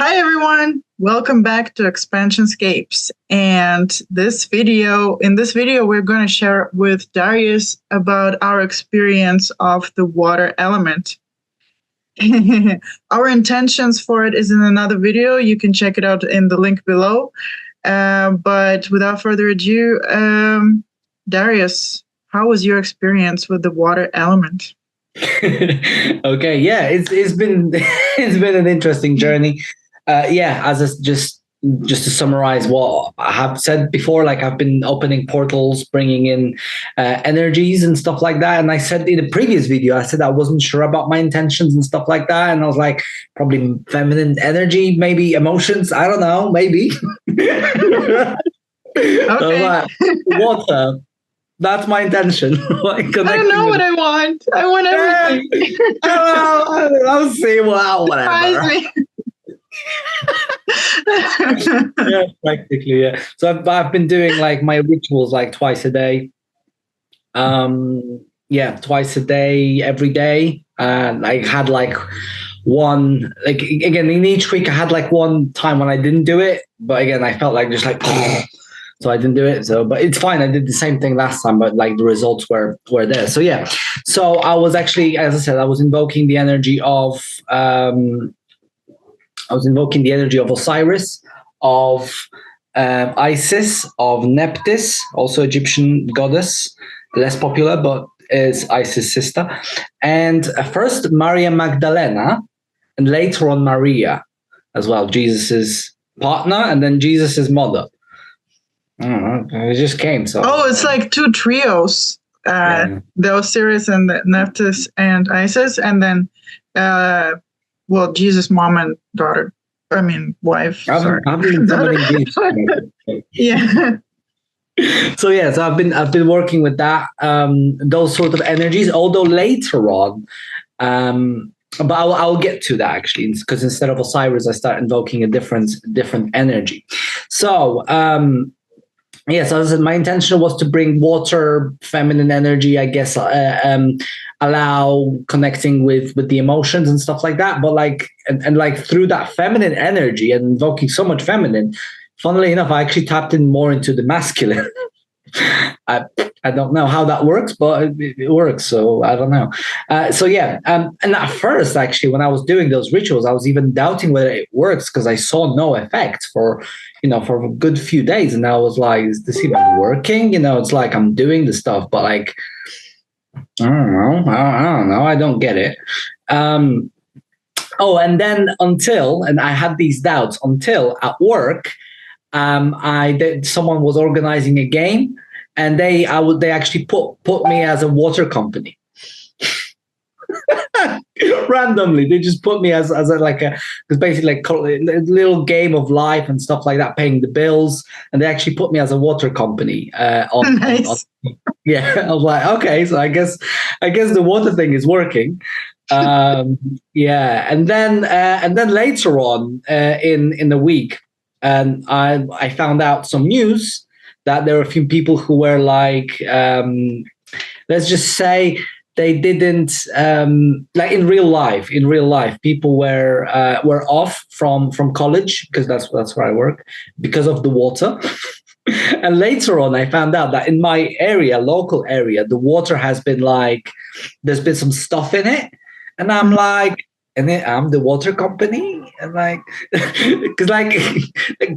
Hi everyone, welcome back to Expansion Scapes. And in this video, we're going to share with Dariusz about our experience of the water element. Our intentions for it is in another video. You can check it out in the link below. But without further ado, Dariusz, how was your experience with the water element? Okay, yeah, it's been it's been an interesting journey. Just to summarize what I have said before, like I've been opening portals, bringing in energies and stuff like that. And I said in the previous video, I said I wasn't sure about my intentions and stuff like that. And I was like, probably feminine energy, maybe emotions. I don't know, maybe. Okay. So, water. That's my intention. I don't know what I want. I want everything. I don't know. I'll see. Well, whatever. Yeah, practically, yeah. So I've been doing like my rituals like twice a day. Twice a day, every day. And I had like one, like again in each week I had like one time when I didn't do it, but again I felt like just like so I didn't do it. So, but it's fine. I did the same thing last time, but like the results were there. So yeah. So I was actually, as I said, I was invoking the energy of Osiris, of Isis, of Nephthys, also Egyptian goddess, less popular, but is Isis' sister. And first Maria Magdalena, and later on Maria as well, Jesus's partner, and then Jesus's mother. I don't know, it just came. So it's like two trios, the Osiris and the Nephthys and Isis, and then Jesus' mom and daughter. I mean, wife. I've been Yeah. So I've been working with that, those sort of energies. Although later on, but I'll get to that actually, because instead of Osiris, I start invoking a different energy. So. So as I said, my intention was to bring water, feminine energy, I guess, allow connecting with the emotions and stuff like that. But like, and like through that feminine energy and invoking so much feminine, funnily enough, I actually tapped in more into the masculine. I don't know how that works, but it works. So I don't know. And at first, actually, when I was doing those rituals, I was even doubting whether it works because I saw no effect for a good few days. And I was like, is this even working? It's like I'm doing the stuff, but like, I don't know. I don't get it. And then and I had these doubts until at work, someone was organizing a game, and they actually put me as a water company. Randomly, they just put me as because basically like a little game of life and stuff like that, paying the bills, and they actually put me as a water company. Nice. I was like, okay, so I guess the water thing is working. And then later on in the week, and I found out some news that there were a few people who were like, let's just say they didn't like in real life. People were off from college because that's where I work because of the water. And later on, I found out that in my local area, the water has been like, there's been some stuff in it, and I'm like. And then I'm the water company, and like, because like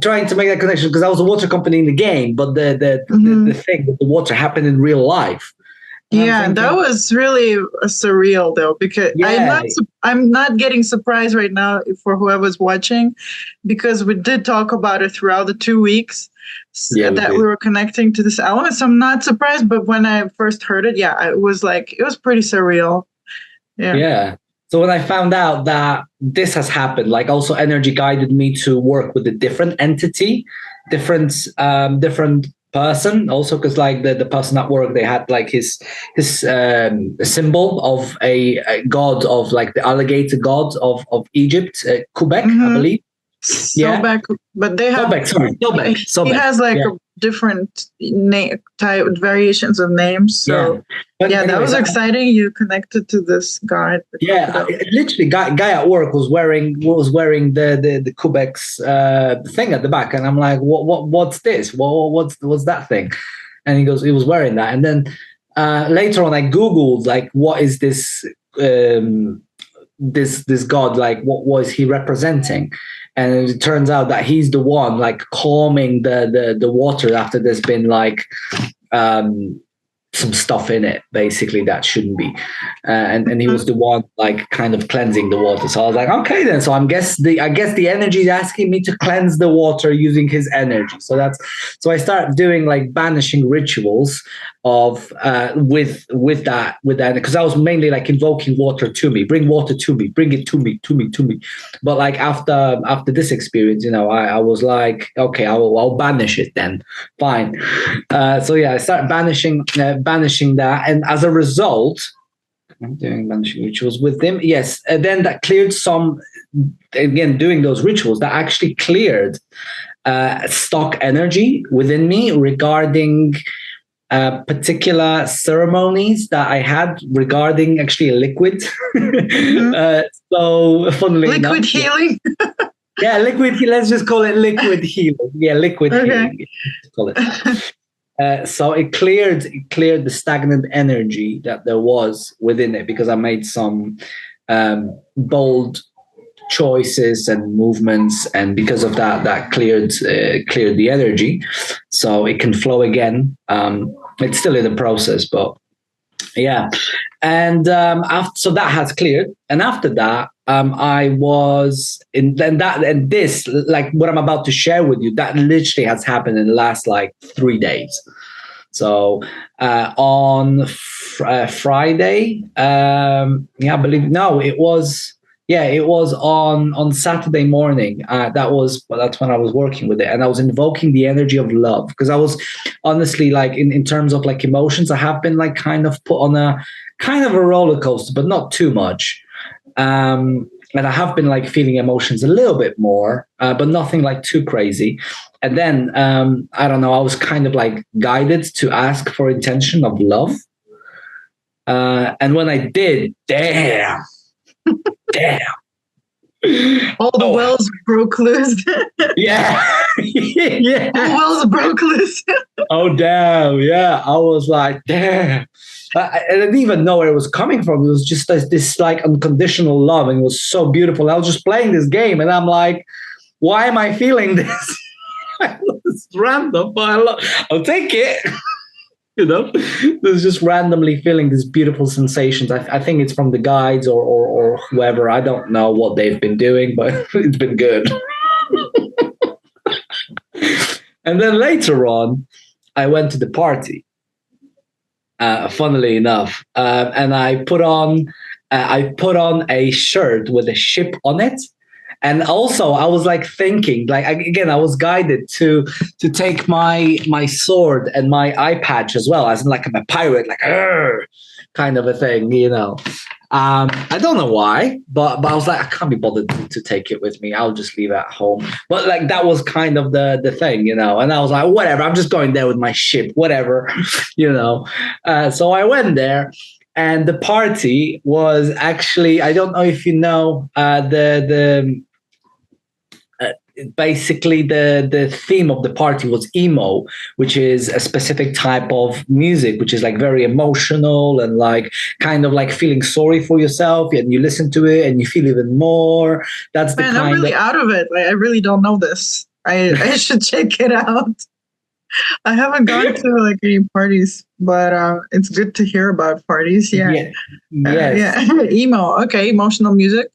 trying to make that connection, because I was a water company in the game, but the thing with the water happened in real life. And that was really surreal, though, because I'm not getting surprised right now for whoever's watching, because we did talk about it throughout the 2 weeks that we were connecting to this element. So I'm not surprised, but when I first heard it, it was pretty surreal. Yeah. So when I found out that this has happened, like also energy guided me to work with a different entity, different person, also because like the person at work, they had like his symbol of a god of like the alligator god of Egypt, Quebec, I believe. Sobek, but they have Sobek. He has like a different type variations of names. So anyway, that was exciting. You connected to this guy. Literally, guy at work was wearing the Kubek's thing at the back, and I'm like, what's this? What's that thing? And he goes, he was wearing that, and then later on, I googled like, what is this this god? Like, what was he representing? And it turns out that he's the one like calming the water after there's been like some stuff in it, basically, that shouldn't be. And he was the one like kind of cleansing the water. So I was like, okay then. So I guess the energy is asking me to cleanse the water using his energy. So I started doing like banishing rituals of with that, because I was mainly like invoking water to me, bring water to me, bring it to me. But like after this experience, I was like, okay, I'll banish it then, fine. So yeah, I started banishing that, and as a result, I'm doing banishing rituals with them. Yes, and then that cleared some. Again, doing those rituals, that actually cleared stock energy within me regarding particular ceremonies that I had regarding actually a liquid. So funnily enough, liquid healing. Yeah, liquid. Let's just call it liquid healing. Yeah, liquid healing. Let's call it. So it cleared the stagnant energy that there was within it, because I made some bold choices and movements, and because of that cleared the energy, so it can flow again. It's still in the process, but yeah. And so that has cleared, and after that, I was in, and this, like what I'm about to share with you, that literally has happened in the last like 3 days. So on Friday, I believe, no, it was. Yeah, it was on Saturday morning. That's when I was working with it, and I was invoking the energy of love, because I was honestly like in terms of like emotions, I have been like kind of put on a kind of a roller coaster, but not too much. And I have been like feeling emotions a little bit more, but nothing like too crazy. And then I don't know, I was kind of like guided to ask for intention of love, and when I did, damn. All the wells broke loose. Yeah. Yeah. All the wells broke loose. Oh, damn. Yeah. I was like, damn. I didn't even know where it was coming from. It was just this like unconditional love, and it was so beautiful. I was just playing this game, and I'm like, why am I feeling this? It's random, but I'll take it. There's just randomly feeling these beautiful sensations. I think it's from the guides or whoever. I don't know what they've been doing, but it's been good. And then later on, I went to the party, funnily enough, and I put on a shirt with a ship on it. And also, I was like thinking, like again, I was guided to take my sword and my eye patch as well, as in like I'm a pirate, like kind of a thing, I don't know why, but I was like, I can't be bothered to take it with me. I'll just leave it at home. But like that was kind of the thing, And I was like, whatever. I'm just going there with my ship, whatever, So I went there. And the party was actually, I don't know if you know, basically the theme of the party was emo, which is a specific type of music, which is like very emotional and like kind of like feeling sorry for yourself, and you listen to it and you feel even more. That's the kind. I'm really out of it. Like, I really don't know this. I should check it out. I haven't gone to like any parties, but it's good to hear about parties. Yeah. Emo. Okay, emotional music.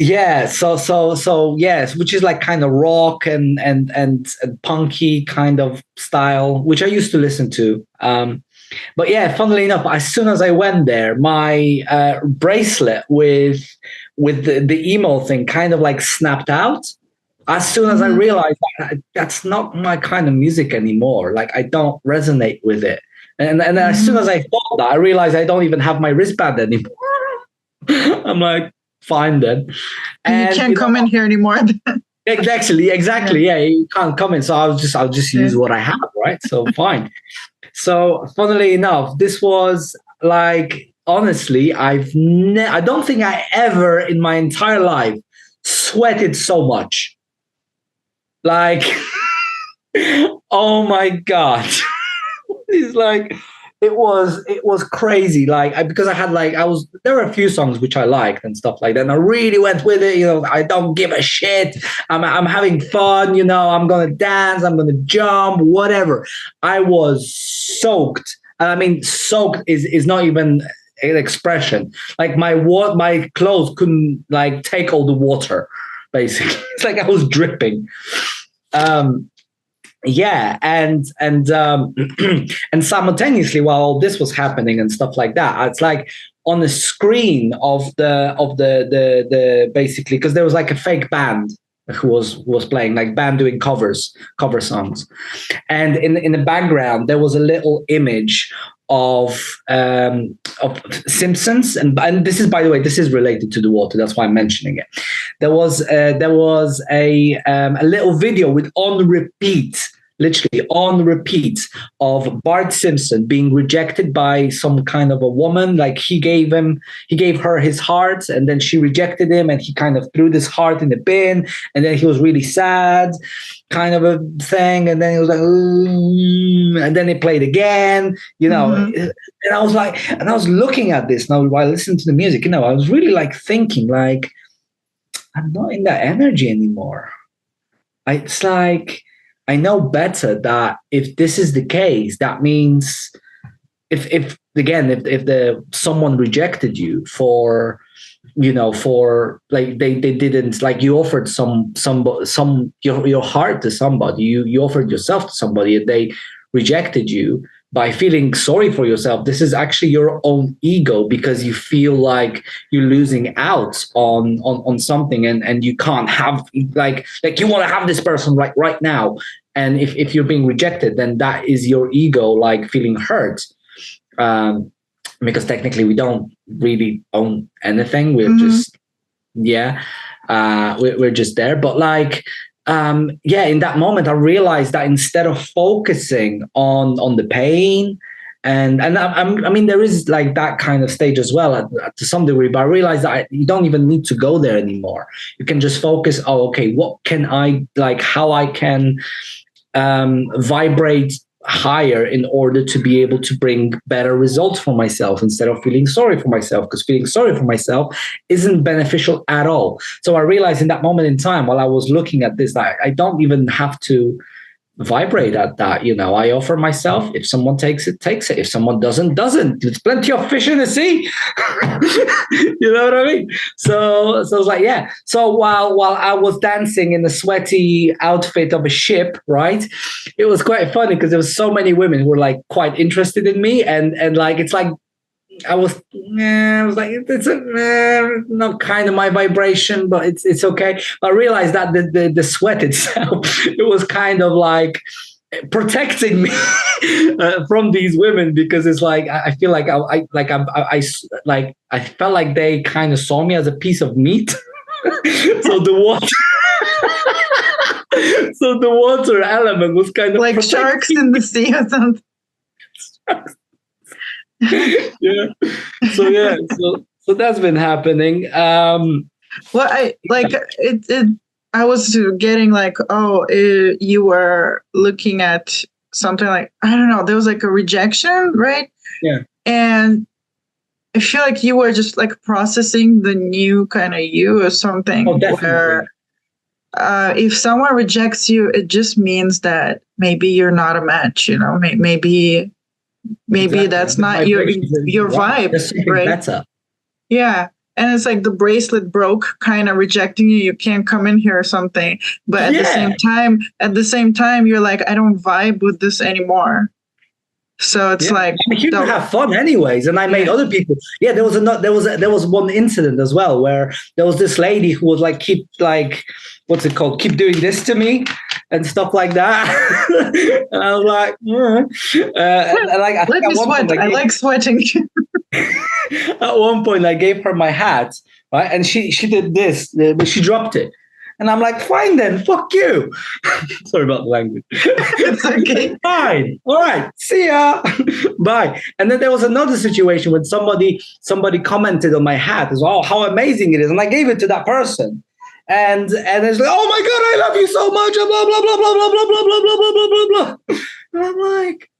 Yeah, so yes, which is like kind of rock and punky kind of style, which I used to listen to. But yeah, funnily enough, as soon as I went there, my bracelet with the emo thing kind of like snapped out. As soon as I realized that's not my kind of music anymore, like I don't resonate with it. And as soon as I thought that, I realized I don't even have my wristband anymore. I'm like, fine then. And you can't come in here anymore. Exactly. Yeah, you can't come in. So I'll just use what I have, right? So fine. So funnily enough, this was like, honestly, I don't think I ever in my entire life sweated so much. Like, oh my God. It's like, it was crazy. Like, because I had like, there were a few songs which I liked and stuff like that. And I really went with it. I don't give a shit. I'm having fun. I'm going to dance. I'm going to jump, whatever. I was soaked. I mean, soaked is not even an expression. Like my clothes couldn't like take all the water, basically. It's like I was dripping. Yeah, and and simultaneously while all this was happening and stuff like that, it's like on the screen of the basically, because there was like a fake band who was playing, like band doing cover songs, and in the background there was a little image of Simpsons, and this is, by the way, this is related to the water. That's why I'm mentioning it. There was a little video with literally on repeat of Bart Simpson being rejected by some kind of a woman. Like he gave her his heart, and then she rejected him, and he kind of threw this heart in the bin, and then he was really sad, kind of a thing, and then he was like, and then it played again, and I was like, and I was looking at this now while listening to the music, I was really like thinking, like, I'm not in that energy anymore. It's like, I know better that if this is the case, that means if someone rejected you for like they didn't, like, you offered your heart to somebody, you offered yourself to somebody, and they rejected you by feeling sorry for yourself. This is actually your own ego, because you feel like you're losing out on something, and you can't have like you want to have this person right now. And if you're being rejected, then that is your ego like feeling hurt. Because technically we don't really own anything. We're just, we're just there. But like, in that moment, I realized that instead of focusing on the pain, and I mean, there is like that kind of stage as well to some degree, but I realized that you don't even need to go there anymore. You can just focus, what can I, like, how I can vibrate higher in order to be able to bring better results for myself, instead of feeling sorry for myself, because feeling sorry for myself isn't beneficial at all. So I realized in that moment in time, while I was looking at this, that I don't even have to vibrate at that. I offer myself. If someone takes it, if someone doesn't. There's plenty of fish in the sea. You know what I mean? So I was like, yeah. So while I was dancing in the sweaty outfit of a ship, right, it was quite funny because there was so many women who were like quite interested in me, and like, it's like I was like, it's not kind of my vibration, but it's okay. But I realized that the sweat itself, it was kind of like protecting me from these women, because it's like I feel like I felt like they kind of saw me as a piece of meat. So the water element was kind of like sharks in the sea or something. Yeah. So that's been happening. Well, I like it. I was getting like, you were looking at something like, I don't know, there was like a rejection, right? Yeah. And I feel like you were just like processing the new kind of you or something. Oh, definitely. Where if someone rejects you, it just means that maybe you're not a match. Maybe exactly. That's not your vibe, right? Better. Yeah. And it's like the bracelet broke, kind of rejecting you. You can't come in here or something. But at the same time, you're like, I don't vibe with this anymore. So it's like, I'm here to have fun, anyways. And I made other people. Yeah, there was one incident as well where there was this lady who was like, keep doing this to me and stuff like that. And I was like, I like sweating. At one point, I gave her my hat, right, and she did this, but she dropped it, And I'm like, fine then, fuck you. Sorry about the language. It's okay. Fine. All right. See ya. Bye. And then there was another situation when somebody commented on my hat as well, how amazing it is. And I gave it to that person. And it's like, oh my God, I love you so much. And blah, blah, blah, blah, blah, blah, blah, blah, blah, blah, blah, blah. And I'm like,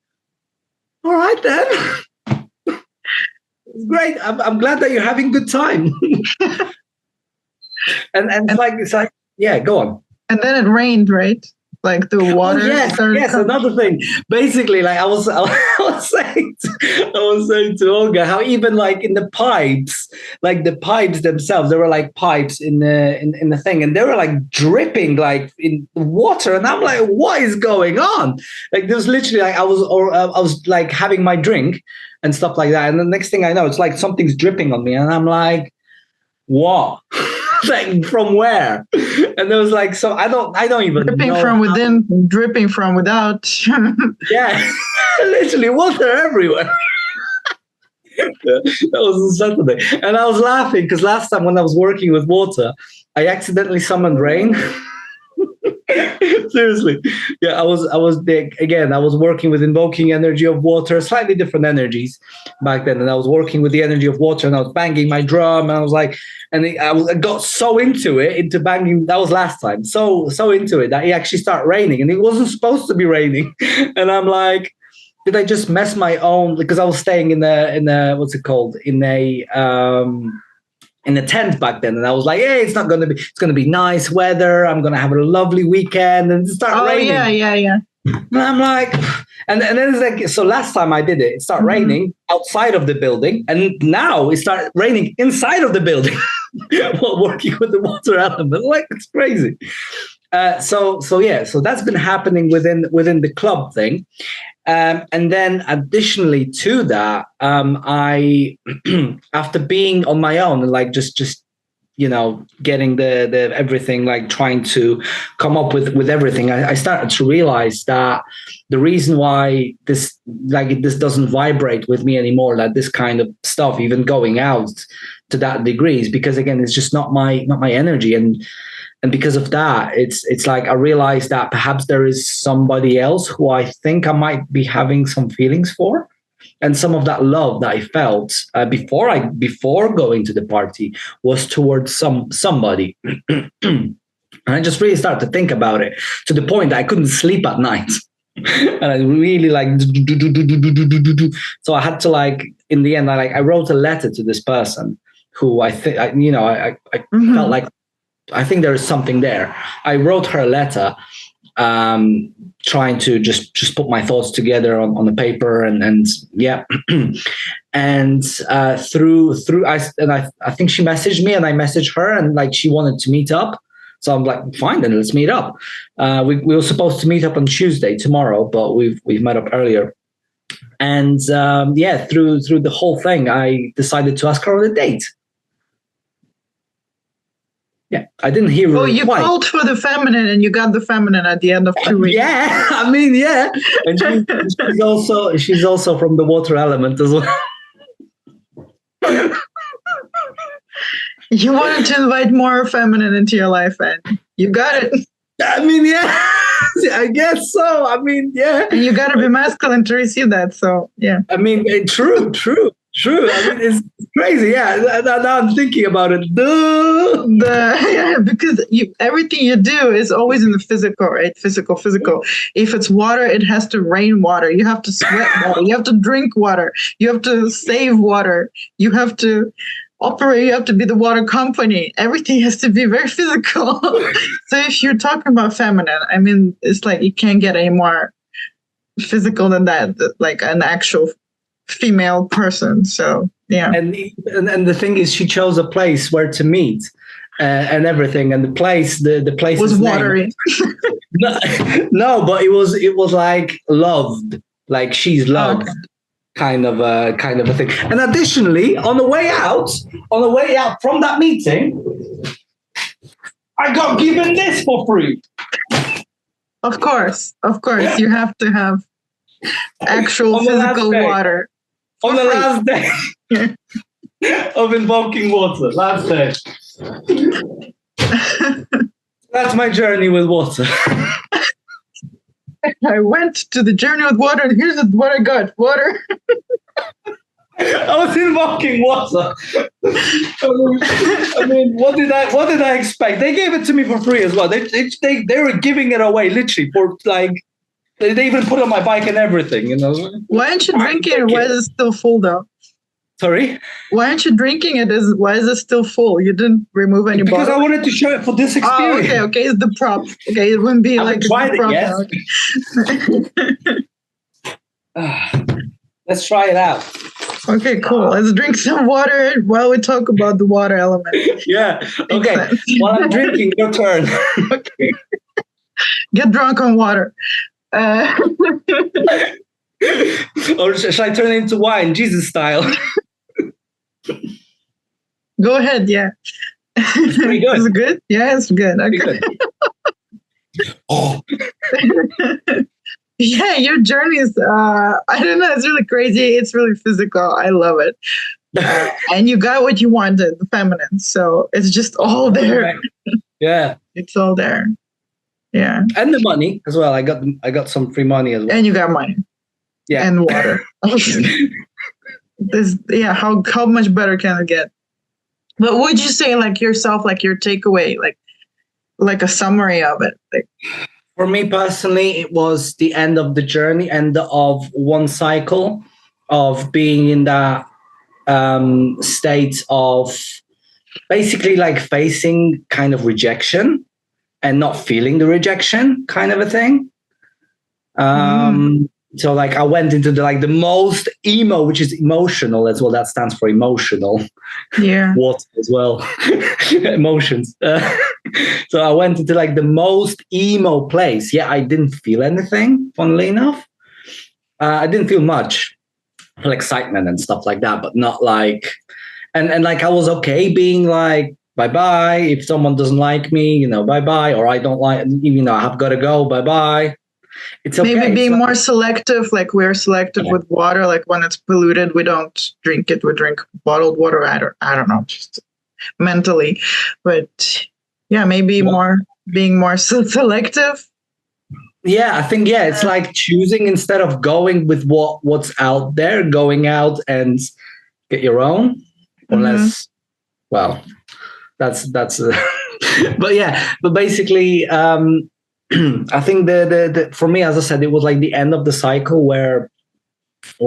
all right then. It's great. I'm glad that you're having a good time. and it's like, yeah, go on. And then it rained, right? Like the water. Oh, yes, another thing. Basically, like I was saying to Olga how even like in the pipes, like the pipes themselves, there were like pipes in the thing, and they were like dripping like in water, and I'm like, what is going on? Like there was literally like I was like having my drink and stuff like that, and the next thing I know, it's like something's dripping on me, and I'm like, what? Like from where? And there was like, so I don't even dripping know. From within, dripping from without. Yeah, literally water everywhere. That was on Saturday, and I was laughing because last time when I was working with water, I accidentally summoned rain. Seriously, yeah, I was there again. I was working with invoking energy of water, slightly different energies back then, and I was working with the energy of water, and I was banging my drum, and I was like, I got so into banging. That was last time, so into it that it actually started raining, and it wasn't supposed to be raining, and I'm like, did I just mess my own? Because I was staying in a what's it called, in a tent back then, and I was like, hey, it's going to be nice weather, I'm going to have a lovely weekend, and it started raining. Yeah. And I'm like, and then it's like, so last time I did it started raining outside of the building, and now it started raining inside of the building while working with the water element. Like, it's crazy. So that's been happening within the club thing. And then additionally to that, I after being on my own and like just getting the everything, like trying to come up with everything, I started to realize that the reason why this doesn't vibrate with me anymore, that this kind of stuff, even going out to that degree, is because again, it's just not my energy. And because of that, it's like I realized that perhaps there is somebody else who I think I might be having some feelings for. And some of that love that I felt before going to the party was towards somebody. And I just really started to think about it to the point that I couldn't sleep at night. And I really like, so I had to like, in the end, I wrote a letter to this person who I think, I felt like, I think there is something there. I wrote her a letter, trying to just put my thoughts together on the paper, and yeah, and through I think she messaged me, and I messaged her, and like she wanted to meet up. So I'm like, fine, then let's meet up. We were supposed to meet up on Tuesday, tomorrow, but we've met up earlier. And through the whole thing, I decided to ask her on a date. Yeah, I didn't hear. Oh, you called for the feminine, and you got the feminine at the end of 2 weeks. Yeah, I mean, yeah, and she's also from the water element as well. You wanted to invite more feminine into your life, and you got it. I mean, yeah, I guess so. I mean, yeah, and you got to be masculine to receive that. So, yeah. I mean, true. I mean, it's crazy. Yeah, now I'm thinking about it. Because everything you do is always in the physical, right? Physical. If it's water, it has to rain water. You have to sweat water. You have to drink water. You have to save water. You have to operate. You have to be the water company. Everything has to be very physical. So if you're talking about feminine, I mean, it's like you can't get any more physical than that, like an actual female person. So yeah, and the thing is, she chose a place where to meet and everything, and the place was watery. No, but it was like loved, like she's loved. Okay. Kind of a thing. And additionally, on the way out from that meeting, I got given this for free. Of course, you have to have actual physical water. On the last day of invoking water, last day. That's my journey with water. I went to the journey with water, and here's what I got: water. I was invoking water. I mean, what did I expect? They gave it to me for free as well. They were giving it away literally for like. They even put it on my bike and everything. You know. Why aren't you drinking it? Why is it still full though? Sorry? Why aren't you drinking it? Why is it still full? You didn't remove any because bottle? I wanted to show it for this experience. Oh, okay. It's the prop. Okay, it wouldn't be like tried a prop. It, yes. Let's try it out. Okay, cool. Let's drink some water while we talk about the water element. Yeah. Okay. While I'm drinking, your turn. Okay. Get drunk on water. Or should I turn it into wine, Jesus style? Go ahead, yeah. It's pretty good. Is it good? Yeah, it's good. Okay. Good. Oh. Yeah, your journey is, I don't know, it's really crazy. It's really physical. I love it. And you got what you wanted, the feminine. So it's just all there. Yeah. It's all there. Yeah. And the money as well. I got some free money as well. And you got money. Yeah. And water. How much better can it get? But would you say like yourself, like your takeaway, like a summary of it? Like, for me personally, it was the end of the journey, end of one cycle of being in that state of basically like facing kind of rejection and not feeling the rejection kind of a thing. So like I went into the most emo, which is emotional as well. That stands for emotional. Yeah. Water as well. Emotions. So I went into like the most emo place. Yeah, I didn't feel anything, funnily enough. I didn't feel much. I feel excitement and stuff like that, but not like, and like I was okay being like, bye-bye. If someone doesn't like me, bye-bye. Or I don't like, I have got to go, bye-bye. It's okay. Maybe being more selective, like we're selective with water, like when it's polluted, we don't drink it. We drink bottled water. I don't know, just mentally. But yeah, maybe being more selective. Yeah, I think, it's like choosing instead of going with what's out there, going out and get your own. Unless, well, that's but basically, I think the for me, as I said, it was like the end of the cycle where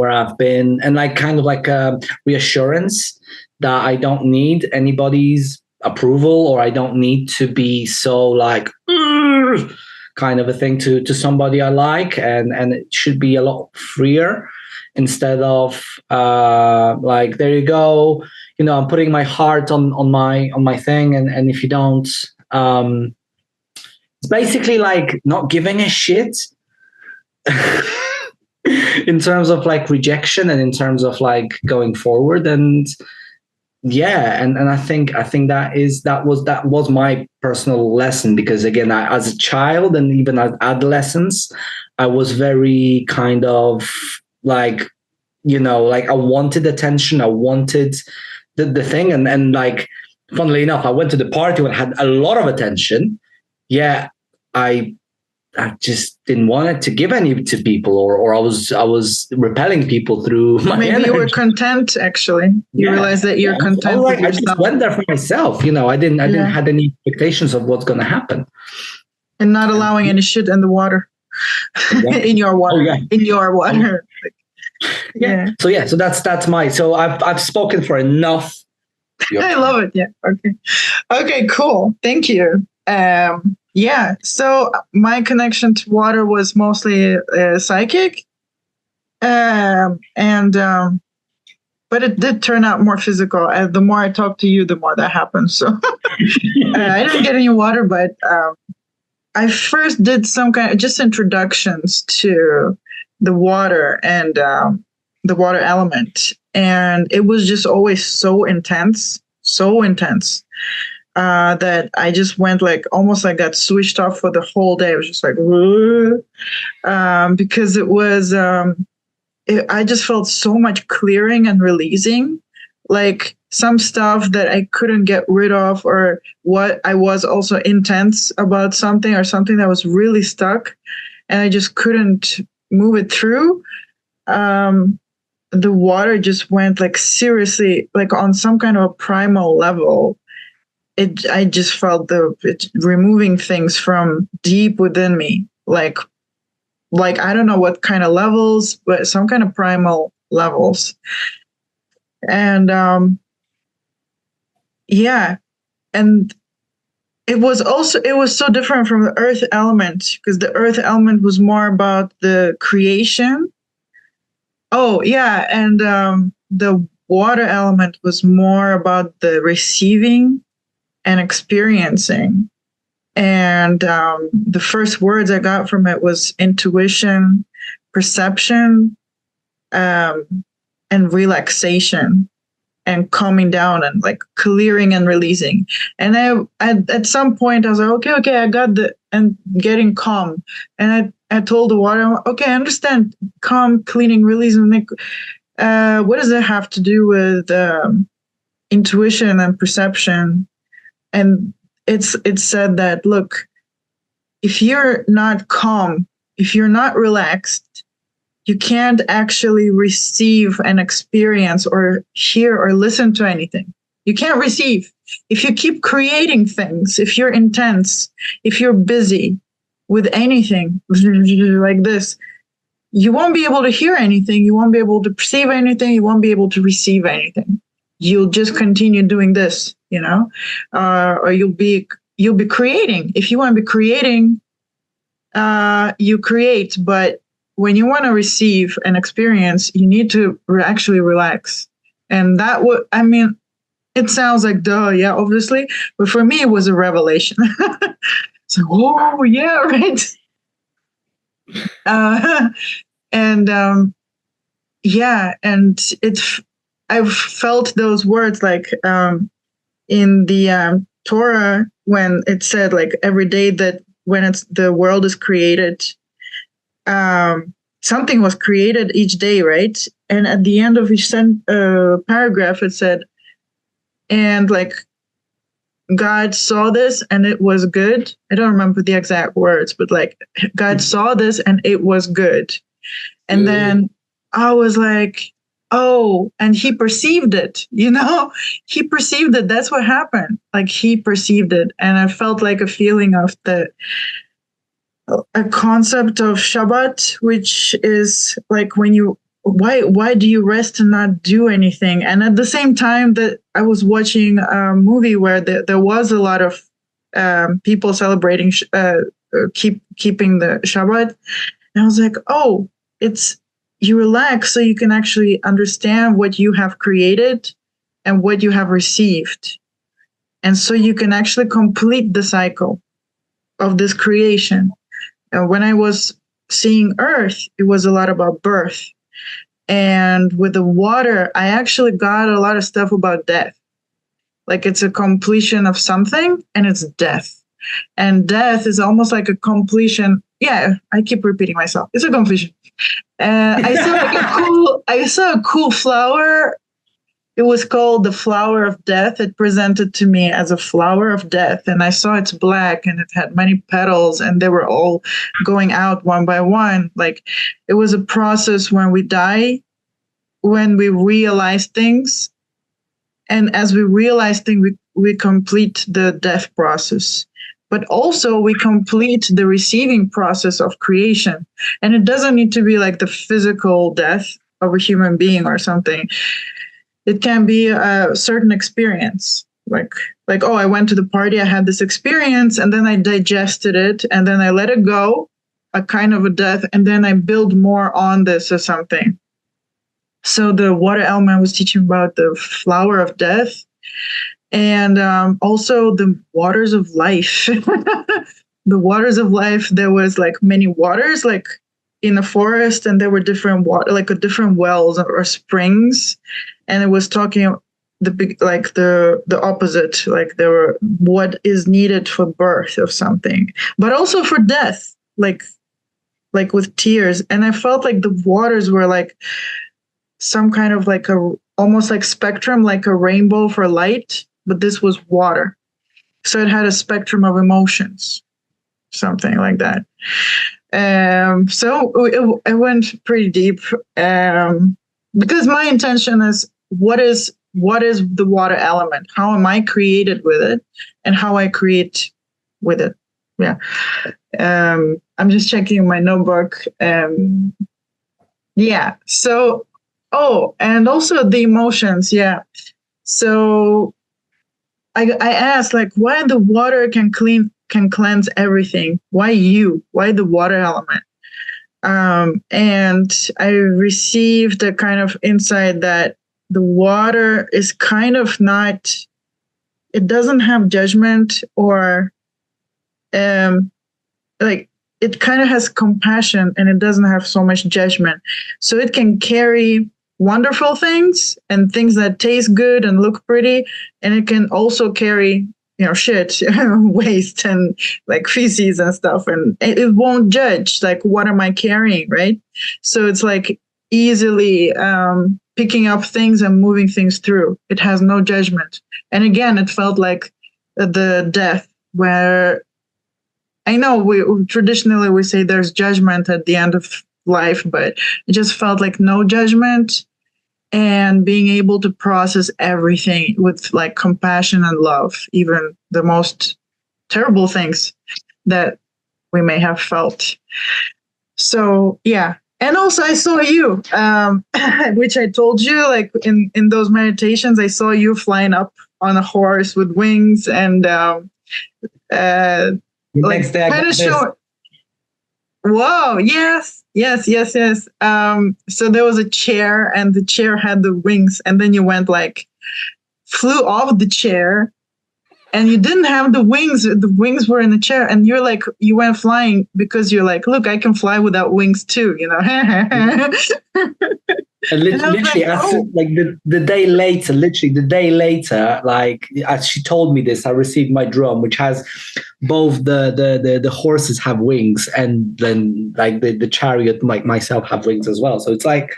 I've been, and like kind of like a reassurance that I don't need anybody's approval, or I don't need to be so like kind of a thing to somebody I like, and it should be a lot freer instead of like, there you go, I'm putting my heart on my thing, and if you don't, it's basically like not giving a shit in terms of like rejection and in terms of like going forward. And and I think that was my personal lesson, because again, as a child and even as adolescence, I was very kind of like, like I wanted attention, I wanted the thing, and like, funnily enough, I went to the party and had a lot of attention. Yeah, I just didn't want it to give any to people, or I was repelling people through my Maybe energy. You were content, actually. You realized that you're content with yourself. I just went there for myself, I didn't have any expectations of what's going to happen. And not allowing any shit in the water. In your water. In your water. So that's my, so I've spoken for enough. I love it. Yeah. Okay, cool. Thank you. So my connection to water was mostly psychic, but it did turn out more physical. The more I talk to you, the more that happens. So I didn't get any water, but I first did some kind of just introductions to the water and the water element, and it was just always so intense. That I just went like almost like got switched off for the whole day. I was just like, because it was, I just felt so much clearing and releasing. Like some stuff that I couldn't get rid of, or what I was also intense about something, or something that was really stuck and I just couldn't move it through. The water just went like seriously, like on some kind of a primal level. I just felt it removing things from deep within me, like I don't know what kind of levels, but some kind of primal levels. And yeah, and it was so different from the earth element, because the earth element was more about the creation. Oh yeah, and the water element was more about the receiving and experiencing. And the first words I got from it was intuition, perception, and relaxation, and calming down, and like clearing and releasing. And at some point I was like, okay, I got and getting calm. And I told the water, okay, I understand calm, cleaning, releasing. What does it have to do with intuition and perception? And it's said that, look, if you're not calm, if you're not relaxed, you can't actually receive an experience or hear or listen to anything. You can't receive. If you keep creating things, if you're intense, if you're busy with anything like this, you won't be able to hear anything. You won't be able to perceive anything. You won't be able to receive anything. You'll just continue doing this, or you'll be creating. If you want to be creating, you create. But when you want to receive an experience, you need to actually relax. And that it sounds like duh, yeah, obviously. But for me, it was a revelation. It's like, whoa, yeah, right. And I've felt those words, like in the Torah, when it said, like, every day that when the world is created, something was created each day, right? And at the end of each paragraph, it said, and like, God saw this and it was good. I don't remember the exact words, but like, God saw this and it was good. And then I was like, oh, and he perceived it, he perceived it. That's what happened. Like, he perceived it. And I felt like a feeling of a concept of Shabbat, which is like, why do you rest and not do anything? And at the same time that I was watching a movie where there was a lot of people celebrating, keeping the Shabbat. And I was like, oh, you relax so you can actually understand what you have created and what you have received. And so you can actually complete the cycle of this creation. And when I was seeing Earth, it was a lot about birth. And with the water, I actually got a lot of stuff about death. Like, it's a completion of something and it's death. And death is almost like a completion. Yeah, I keep repeating myself. It's a completion. I saw a cool flower. It was called the flower of death. It presented to me as a flower of death. And I saw it's black and it had many petals and they were all going out one by one. Like, it was a process when we die, when we realize things. And as we realize things, we complete the death process. But also we complete the receiving process of creation. And it doesn't need to be like the physical death of a human being or something. It can be a certain experience, like, oh, I went to the party, I had this experience, and then I digested it, and then I let it go, a kind of a death, and then I build more on this or something. So the water element was teaching about the flower of death, and also the waters of life. The waters of life, there was like many waters, like in a forest, and there were different water, like different wells or springs. And it was talking the opposite, like there were what is needed for birth of something, but also for death, like with tears. And I felt like the waters were like some kind of like almost like spectrum, like a rainbow for light, but this was water. So it had a spectrum of emotions, something like that. So it went pretty deep, because my intention is what is the water element? How am I created with it, and how I create with it? Yeah. I'm just checking my notebook. Yeah. So, and also the emotions. Yeah. So I asked, like, why the water can cleanse everything? Why the water element? And I received a kind of insight that the water is kind of not, it doesn't have judgment, or like it kind of has compassion, and it doesn't have so much judgment. So it can carry wonderful things and things that taste good and look pretty, and it can also carry, shit, waste, and like feces and stuff, and it won't judge, like, what am I carrying, right? So it's like easily picking up things and moving things through. It has no judgment. And again, it felt like the death, where I know we traditionally say there's judgment at the end of life, but it just felt like no judgment, and being able to process everything with like compassion and love, even the most terrible things that we may have felt. So yeah. And also I saw you, which I told you, like in those meditations, I saw you flying up on a horse with wings, and like kind of show. Whoa! Yes. So there was a chair, and the chair had the wings, and then you went like flew off the chair, and you didn't have the wings. The wings were in the chair, and you're like, you went flying because you're like, look, I can fly without wings too, And literally, like the day later, like as she told me this, I received my drum, which has both the horses have wings, and then like the chariot, like myself, have wings as well. So it's like,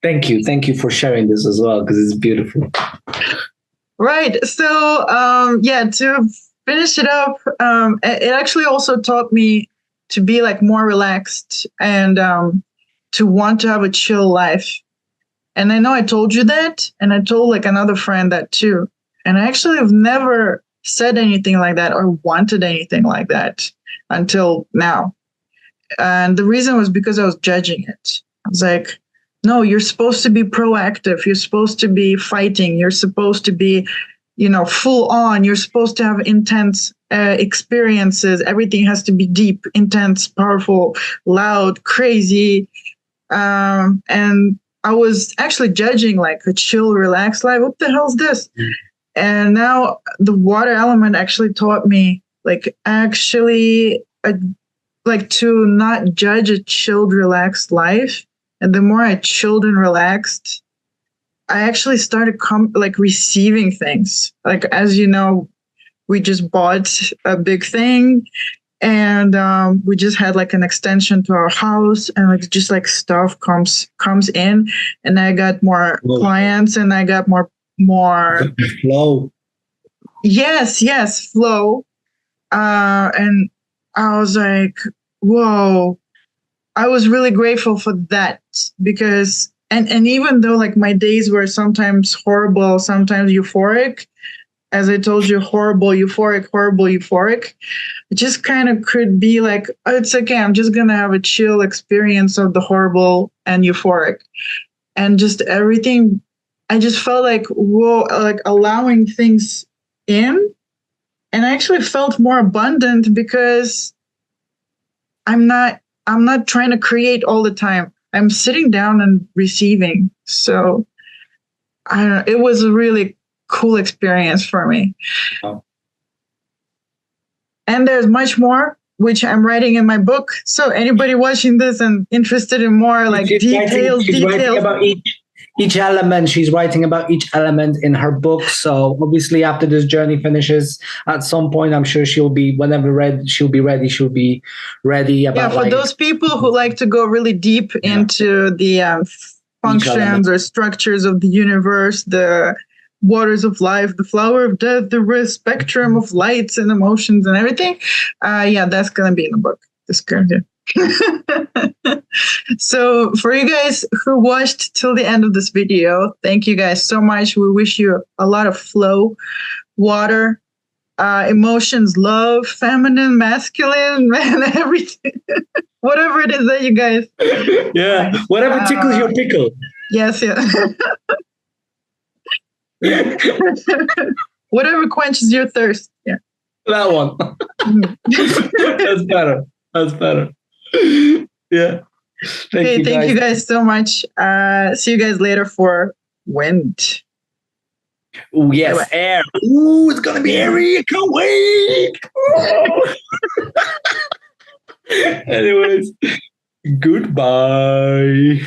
thank you for sharing this as well, because it's beautiful. Right. So to finish it up, it actually also taught me to be like more relaxed, and to want to have a chill life. And I know I told you that, and I told like another friend that too. And I actually have never said anything like that or wanted anything like that until now. And the reason was because I was judging it. I was like, no, you're supposed to be proactive. You're supposed to be fighting. You're supposed to be, full on. You're supposed to have intense experiences. Everything has to be deep, intense, powerful, loud, crazy. And I was actually judging like a chill, relaxed life. What the hell is this? And now the water element actually taught me like like to not judge a chilled, relaxed life. And the more I chilled and relaxed, I actually started receiving things. Like, as you know, we just bought a big thing, and we just had like an extension to our house, and like just like stuff comes in, and I got more clients, and I got more flow. Yes, flow. And I was like, whoa. I was really grateful for that, because and even though like my days were sometimes horrible, sometimes euphoric, as I told you, horrible, euphoric, it just kind of could be like, oh, it's okay, I'm just gonna have a chill experience of the horrible and euphoric, and just everything. I just felt like, whoa, like allowing things in, and I actually felt more abundant because I'm not trying to create all the time. I'm sitting down and receiving. So I don't know, it was a really cool experience for me. Oh. And there's much more, which I'm writing in my book. So anybody watching this and interested in more like details. Writing about each element. She's writing about each element in her book. So obviously after this journey finishes, at some point, I'm sure she'll be ready. She'll be ready about for those people who like to go really deep into the functions or structures of the universe, the waters of life, the flower of death, the spectrum of lights and emotions and everything. That's going to be in the book. So for you guys who watched till the end of this video, thank you guys so much. We wish you a lot of flow, water, emotions, love, feminine, masculine, man, everything. Whatever it is that you guys. Yeah, whatever tickles your pickle. Yes, yeah. Whatever quenches your thirst. Yeah. That one. That's better. Yeah. Thank you guys so much. See you guys later for wind. Oh, yes, bye-bye. Air. Ooh, it's going to be airy. I can't wait. Anyways, goodbye.